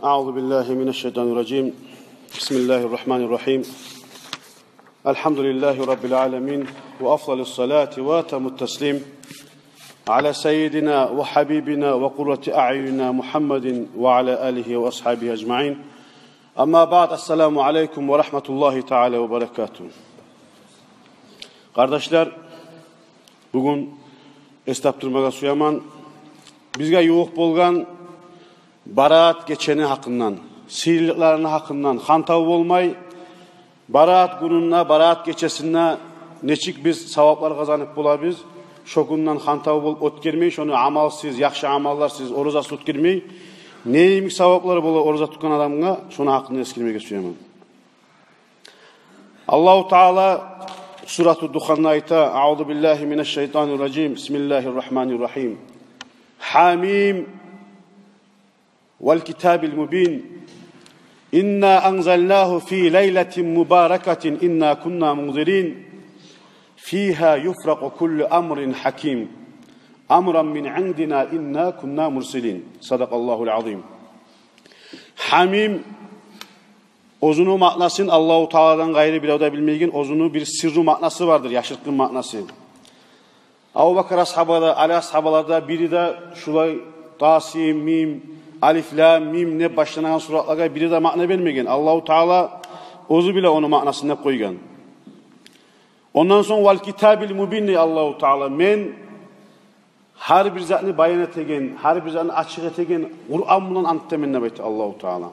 Euzu billahi mineşşeytanirracim. Bismillahirrahmanirrahim. Elhamdülillahi rabbil alamin ve afdalus salati ve temut teslim ala seyyidina ve habibina ve kurrati a'yunina Muhammedin ve ala alihi ve ashabihi ecmaîn. Amma ba'd. Esselamu aleyküm ve rahmetullahi teala ve berekatuhu. Kardeşler, bugün estaptırmaga suyaman bizge yoğuk bolgan baraat geçeni hakkından, sihirliklerini hakkından hantav olmay, baraat gününe, baraat geçesine neçik biz savaplar kazanıp bular biz, şokundan hantav olup ot girmey, şonu amalsız, yakşı amallarsiz, oruza tut girmey, neyimik savapları bola oruza tutkan adamına, şonu hakkında eskilmeye suyaman. Allahu Teala Surat-ı Dukhan'da ayta, Euzu billahi mineşşeytanirracim, Bismillahirrahmanirrahim. Hamim vel kitabil mubin. İnna anzalnahu fi leyletin mübareketin inna kunna munzirin. Fiha yufraku kullu amrin hakim. Amran min indina inna kunna mursilin. Sadakallahul azim. Hamim ozunu maknasın Allahu Teala'dan gayrı bir oda bilmeyin, ozunu bir sırrı maknası vardır, yaşırtkın maknası. Abu Bakır ashabada, Ali ashabalarda biri de şulay Tasim, Mim, Alif, Lam, Mim ne başlanan suratlara biri de makna vermeyen. Allahu Teala ozu bile onu maknasına koygan. Ondan sonra vel kitabil mubinni Allahu Teala men her bir zatını bayan etegen, her bir zatını açık etegen Kur'an bulan antemenine beyti Allahu Teala.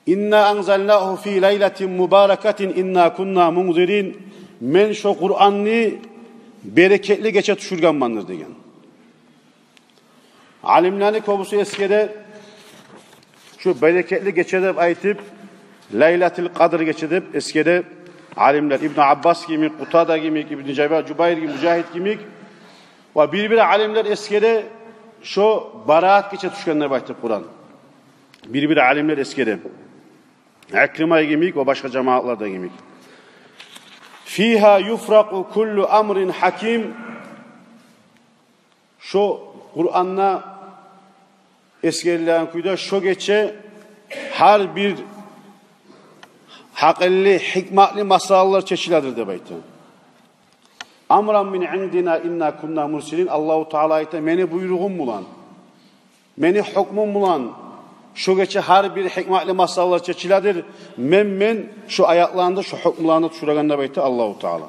İnna anzalnahu fi leyletin mübareketin inna kunna munzirin. Men şu Kur'an'ı bereketli geçe düşürgen mandır degen. Alimlerini kobusu eskide şu bereketli geçedip aytıp Leyletil Kadr geçedip eskide alimler İbn Abbas gibi, Kutada gibi, İbn Cübeyr gibi, Mücahit gibi ve birbiri alimler eskide şu baraat geçe düşkenler baytıp Kur'an. Birbiri alimler eskide. Ekrima gibi ve başka cemaatler de gibi. Fiha yufraku kullu amrin hakim. Şu Kur'an'la eskerilen kuyuda şu geçe her bir hakilli, hikmatli masallar çeşiladır de baytı. Amran min indina inna kunna mursilin. Allahu Teala ayette meni buyruğum bulan, meni hukmum bulan, şu geçe her bir hikmatli masallar çeşiladır. Men şu ayaklarında şu hukmlarını düşüraganda baytı Allahu Teala.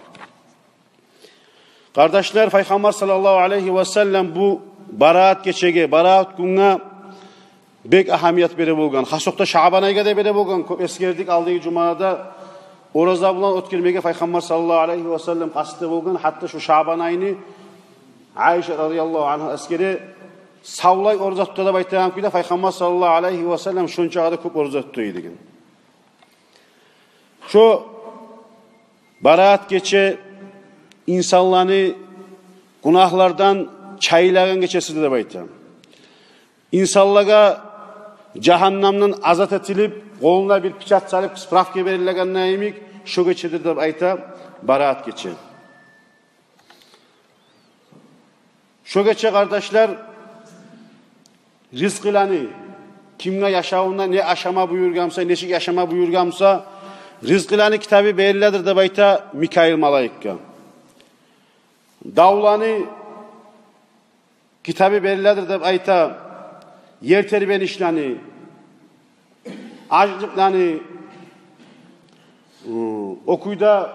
Kardeşler, Peygamber sallallahu aleyhi ve sellem bu baraat geçege, baraat gününe bek ahamiyet bere bolgan. Hasokta Şaban ayga da bere bolgan. Eskerdik aldığı cumada oraza bulan ötkirmege Peygamber sallallahu aleyhi ve sellem kastı bolgan. Hatta şu Şaban ayını Ayşe radıyallahu anha eskeri savlay orza tuttu da baytayan kuyda Peygamber sallallahu aleyhi ve sellem şunca da köp orza tuttu idigen. Şu baraat geçe insanlarını günahlardan çaylagan geçesi de baytayan. İnsanlara cehennemden azat etilip koluna bir piçat salıp sprafke verilgen neyimik şu geçedir de ayta baraat geçe. Şu geçe kardeşler rızkılanı kimle yaşamında ne aşama buyurgamsa neşik yaşama buyurgamsa rızkılanı kitabı belirlidir de bayta Mikail Malaikka. Davlanı kitabı belirlidir de bayta yer terbiyen işlerini, açlıklarını, okuyda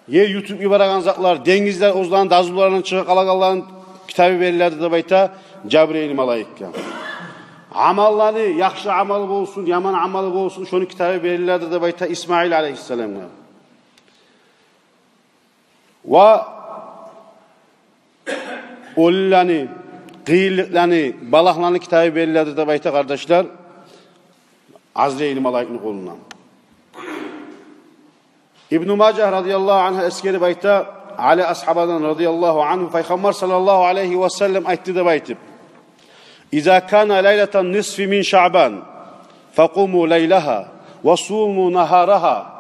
yer yutup ibaragan zatlar, dengizler, ozların, dazullarının, çıkık alagalların kitabı verirlerdi de bayta Cebrail Malaikka. Amallarını, yakşı amalı olsun, yaman amalı olsun, şunu kitabı verirlerdi de bayta İsmail aleyhisselam'a. Ve ollarını, kıyırlıklarını, balaklarını kitabı verirlerdi de bayta kardeşler Azrail Malaik'in kolundan. İbn-i Macah radıyallahu anh eskeri bayta Ali ashabadan radıyallahu anh Peygamber sallallahu aleyhi ve sellem aytti de baytip İza kana leyleten nisfi min Şaban fekumu leylaha ve sumu naharaha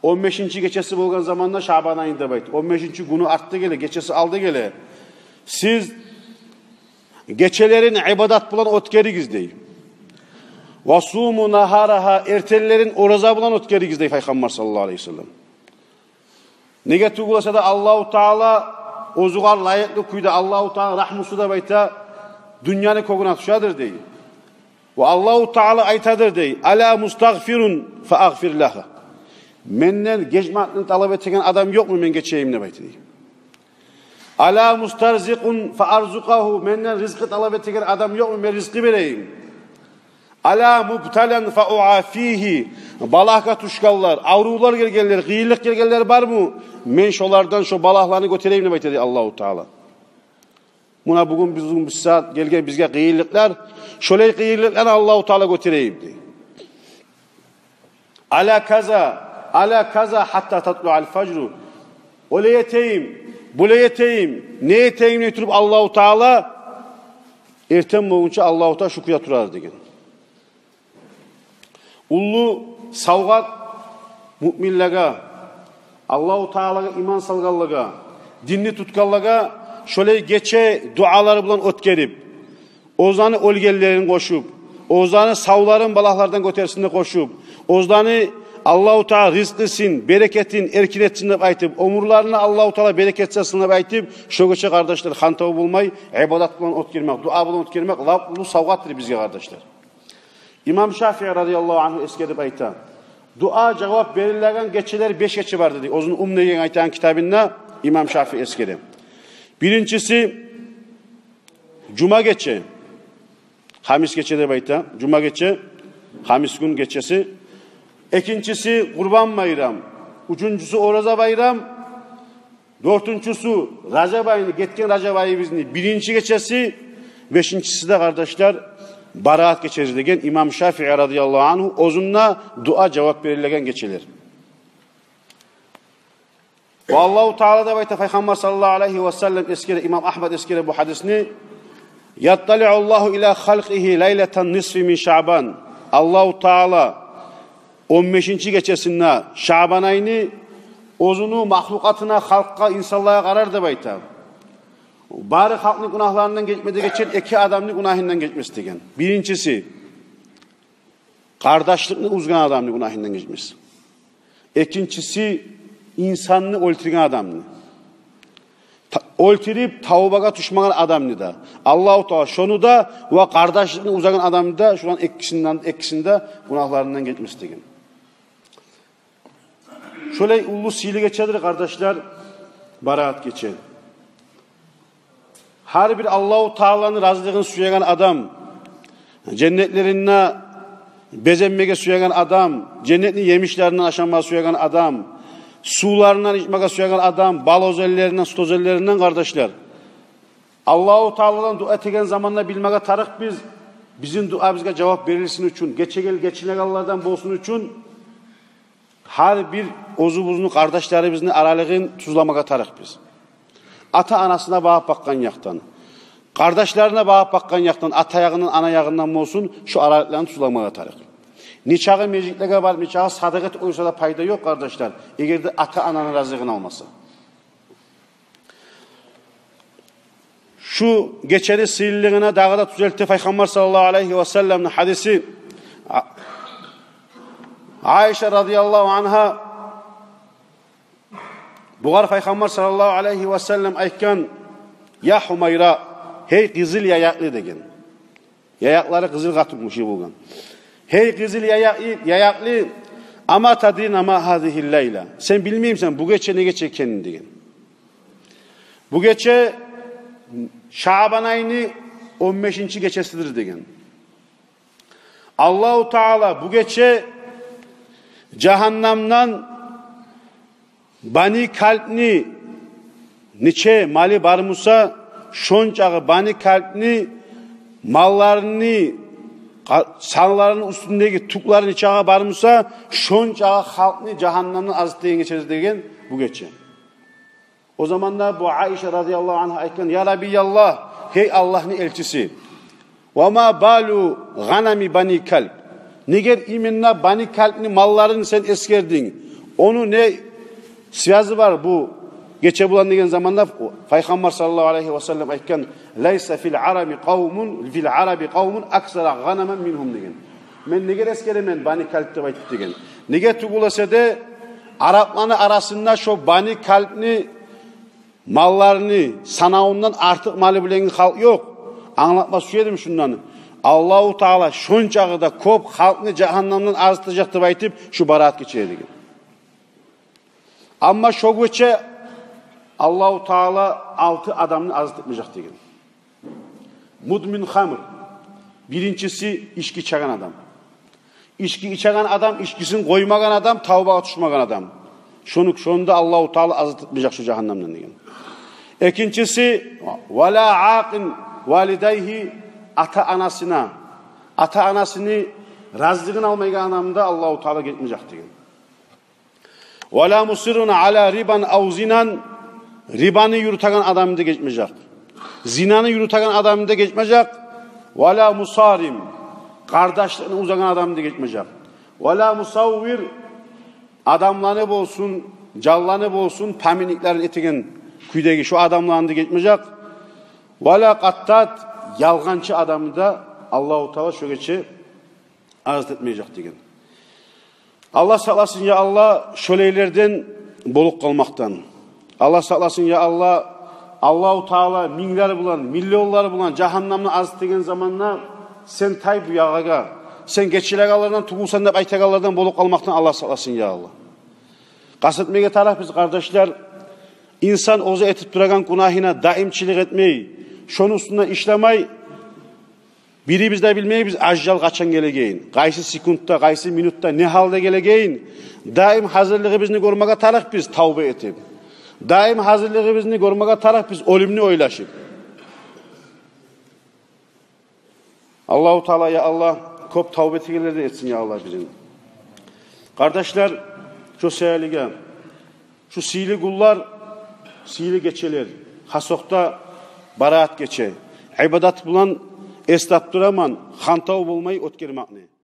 15. geçesi bolgan zamanda Şaban ayında baytip 15. günü arttı gele, geçesi aldı gele. Siz geçelerin ibadat bulan otkeri gizdeyin. وَصُومُ نَهَارَهَا ertellerin oraza bulan ötkerigiz dey Peygamber sallallahu aleyhi ve sellem. Nege tuğulasa da Allahu Teala ozugar layıklı kuyda Allahu Teala rahmusu da bayta dünyanı koguna tuşadır dey. Ve Allahu Teala aytadır dey. Ala mustagfirun fa agfir laha. Menden geçmatını talep ettiğin adam yok mu men geçeyim ne bayta dey. Ala mustarzikun fa arzukahu. Menden rızkı talep ettiğin adam yok mu men rızkı vereyim. Ala mubtalen fa uafihi. Balahka tuşkallar, avrular gelgeller, gıyırlık gelgeller var mı? Men şolardan şu balahlarını götüreyim ne bayta dey Allahu Teala. Buna bugün bizim bir saat gelgen bizge gıyırlıklar, şöyle gıyırlıklar Allahu Teala götüreyim dey. Ala kaza hatta tatlu al fajru. Öyle yeteyim, bule yeteyim, ne yeteyim ne tutup Allahu Teala erten boyunca Allahu Teala şukuya turar degen. Ullu savgat müminlere, Allahu Teala'ga iman salgallıga, dinni tutkallıga şöyle geçe duaları bulan ötkerip, ozanı olgellerin koşup, ozanı savların balahlardan götersinde koşup, ozanı Allahu Teala rızkısın, bereketin, erkinetsin de aytıp, omurlarına Allahu Teala bereketsin de aytıp, şu geçe kardeşler hantağı bulmay, ibadat bulan ötkermek, dua bulan ötkermek, ulu savgattır bizge kardeşler. İmam Şafii radıyallahu anh eskedip ayta. Dua cevap verilirken geçeler 5 geçe var dedi. Ozun Umne'ye aytan kitabında İmam Şafii eskedi. Birincisi Cuma geçe. Hamis geçe de ayta. Cuma geçe. Hamis gün geçesi. İkincisi Kurban Bayram. Üçüncüsü Oraza Bayram. Dördüncüsü Recep ayını, getken Recep ayı bizni. Birinci geçesi. Beşincisi de kardeşler Baraat geçeriz degen İmam Şafii radıyallahu anhu ozunna dua cevap verilgen geçilir. Ve Allahu Teala da bayta Peygamber sallallahu aleyhi ve sellem eskere İmam Ahmed eskere bu hadisini yattali'ullahu ila halqihi leyleten nisfi min Şaban. Allahu Teala 15. geçesinde Şaban ayını ozunu mahlukatına, halka, insanlığa karar da bayta. Bari halkın günahlarından geçmede geçen iki adamın günahından geçmesi degen. Birincisi kardeşlikni uzgan adamın günahından geçmesi. İkincisi insanını öldürgen adamını. Öldürüp tavbaga düşmagan adamını da. Allahu Teala şonu da ve kardeşlikni uzagan adamını da şu an ikisinde günahlarından geçmesi degen. Şöyle ulu sili geçedir kardeşler, baraat geçer. Her bir Allahu Teala'nın razılığını suyagan adam, cennetlerine bezenmege suyagan adam, cennetin yemişlerinden aşanmaya suyagan adam, sularından içmeye suyagan adam, bal özellerinden, süt özellerinden kardeşler. Allahu Teala'dan dua ettiğin zamanla bilmeye tarık biz, bizim dua bize cevap verilsin için, geçinegallardan bolsun için, her bir ozu buzunu kardeşlerimizin aralığın tuzlamaya tarık biz. Ata anasına bağıp bakkan yaktan, kardeşlerine bağıp bakkan yaktan, ata ayağından, ana ayağından olsun, şu aralıklarını tuzlamaya tarık. Nikahı meclitlere var, nikahı sadakat oysa da payda yok kardeşler. Eğer de ata ananın razılığını almasa. Şu geçeri sihirliğine dağda düzeltti Peygamber sallallahu aleyhi ve sellem'in hadisi. Ayşe radıyallahu anha Buğar Peygamber sallallahu aleyhi ve sellem aytkan ya Humayra hey kızıl yayaklı degen. Yayakları kızıl katılmış bulgan. Hey kızıl yayaklı ama tadrin ama hadihil leyla. Sen bilmeyeyim sen bu gece ne geçeceğini degen. Bu gece Şaban ayını 15. gecesidir degen. Allahu Teala bu gece cehennemden bani kalpni niçe mali barmusa şonçağı bani kalpni mallarını sanlarının üstündeki tukların içağı barmusa şonçağı halkını cehennemden azıtlayın geçeriz degen bu gece. O zaman da bu Ayşe radıyallahu anh'a aytkan ya Rabbiyallah hey Allah'ın elçisi ve ma balu ganami bani kalp niger iminna bani kalpni mallarını sen eskerdin onu ne siyazı var bu geçe bulan degen zamanda Peygamber sallallahu aleyhi ve sellem aytkan leysa fil arabi kavmun aksara ganamen minhum degen Men nege eskeremen bani kalp dep aytıp degen. Nege tugulasa de Araplarning arasında şu bani kalpni mallarını sanağından artık malı bilen halk yok. Anlatma söyledim şundan. Allahu Teala şonçağı da kop halkını cehennemden azıtacak dep aytıp şu barat geçirdi. Ama şu geçe Allahu Teala 6 adamını azıtmayacak degen. Mudmin hamr. Birincisi içki içen adam. İçki içen adam, içkisini koymagan adam, tavbaga düşmagan adam. Şonda Allahu Teala azıtmayacak şu cehennemden degen. İkincisi ve la aqin validayhi ata anasını razılığını almayan adamda Allahu Teala gitmeyecek degen. Ve la musirrun ala riban aw zinan ribanı yürüten adamda geçmeyecek. Zinanı yürüten adamda geçmeyecek. Ve la musarim kardeşliğini uzagan adamda geçmeyecek. Ve la musavvir adamlanıp olsun, callanıp olsun paminiklerin etigen küydeki şu adamlarını geçmeyecek. Ve la qattat yalgancı adamı da Allahu Teala şu geçe azat etmeyecek degen. Allah saklasın ya Allah şöleylerden bolup kalmaktan. Allah saklasın ya Allah Allahu Teala minler bulan, milyonlar bulan cehennemden azat degen zamanla sen tay bu yağaga, sen geçilegalardan tugulsan dep aytagalardan bolup kalmaktan Allah saklasın ya Allah. Kasıtmege taraf biz kardeşler insan ozu etip duragan günahına daimçilik etmeyi, şonun üstünden işlemey, biri bizde bilmeyi biz ajjal kaçan gelegeyin. Qaysı sekundda, qaysı minutda ne halde gelegeyin. Daim hazırlığı bizni görmege taraf biz tavbe etip. Daim hazırlığı bizni görmege taraf biz ölümünü oylaşıp. Allahu Teala ya Allah kop tavbe etkileri etsin ya Allah bizim. Kardeşler şu seyalige, şu sili kullar, sili geçeler. Hasokta baraat geçe. İbadat bulan esnap duraman, hantav bulmayı ötkermakne.